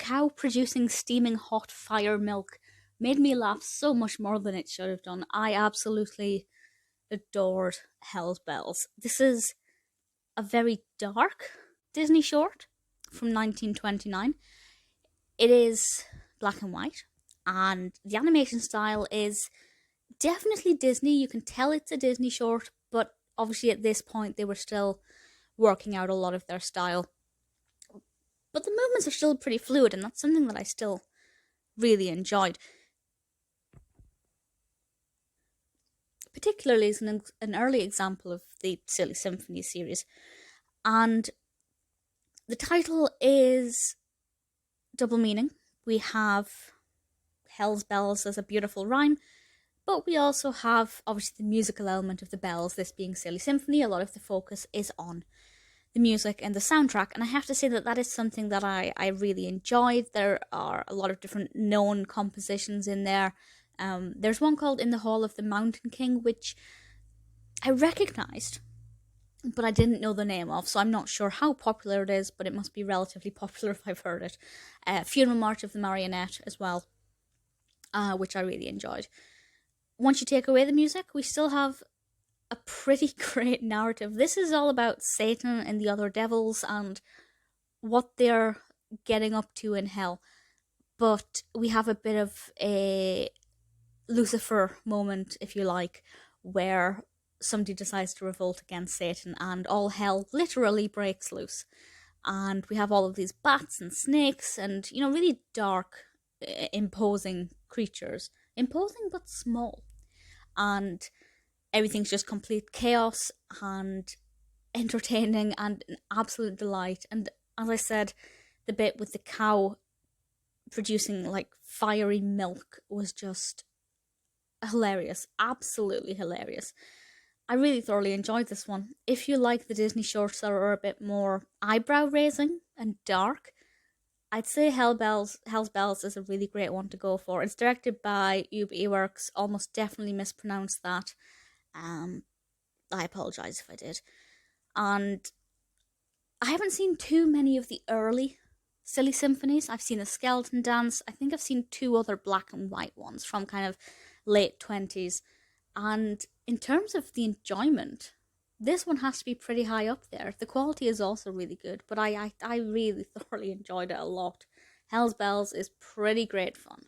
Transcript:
cow producing steaming hot fire milk made me laugh so much more than it should have done. I absolutely adored Hell's Bells. This is a very dark Disney short from 1929. It is black and white, and the animation style is definitely Disney. You can tell it's a Disney short, but obviously at this point they were still working out a lot of their style. But the movements are still pretty fluid, and that's something that I still really enjoyed. Particularly as an early example of the Silly Symphony series. And the title is double meaning. We have Hell's Bells as a beautiful rhyme, but we also have obviously the musical element of the bells, this being Silly Symphony. A lot of the focus is on the music and the soundtrack, and I have to say that that is something that I really enjoyed. There are a lot of different known compositions in there. There's one called In the Hall of the Mountain King, which I recognised, but I didn't know the name of, so I'm not sure how popular it is, but it must be relatively popular if I've heard it. Funeral March of the Marionette as well, which I really enjoyed. Once you take away the music, we still have a pretty great narrative. This is all about Satan and the other devils and what they're getting up to in hell. But we have a bit of a Lucifer moment, if you like, where somebody decides to revolt against Satan and all hell literally breaks loose. And we have all of these bats and snakes and, really dark, imposing creatures. Imposing but small. And everything's just complete chaos and entertaining and an absolute delight. And as I said, the bit with the cow producing like fiery milk was just hilarious. Absolutely hilarious. I really thoroughly enjoyed this one. If you like the Disney shorts that are a bit more eyebrow raising and dark, I'd say Hell's Bells is a really great one to go for. It's directed by Iwerks. Almost definitely mispronounced that. I apologise if I did. And I haven't seen too many of the early Silly Symphonies. I've seen a Skeleton Dance. I think I've seen 2 other black and white ones from kind of late 20s. And in terms of the enjoyment, this one has to be pretty high up there. The quality is also really good, but I really thoroughly enjoyed it a lot. Hell's Bells is pretty great fun.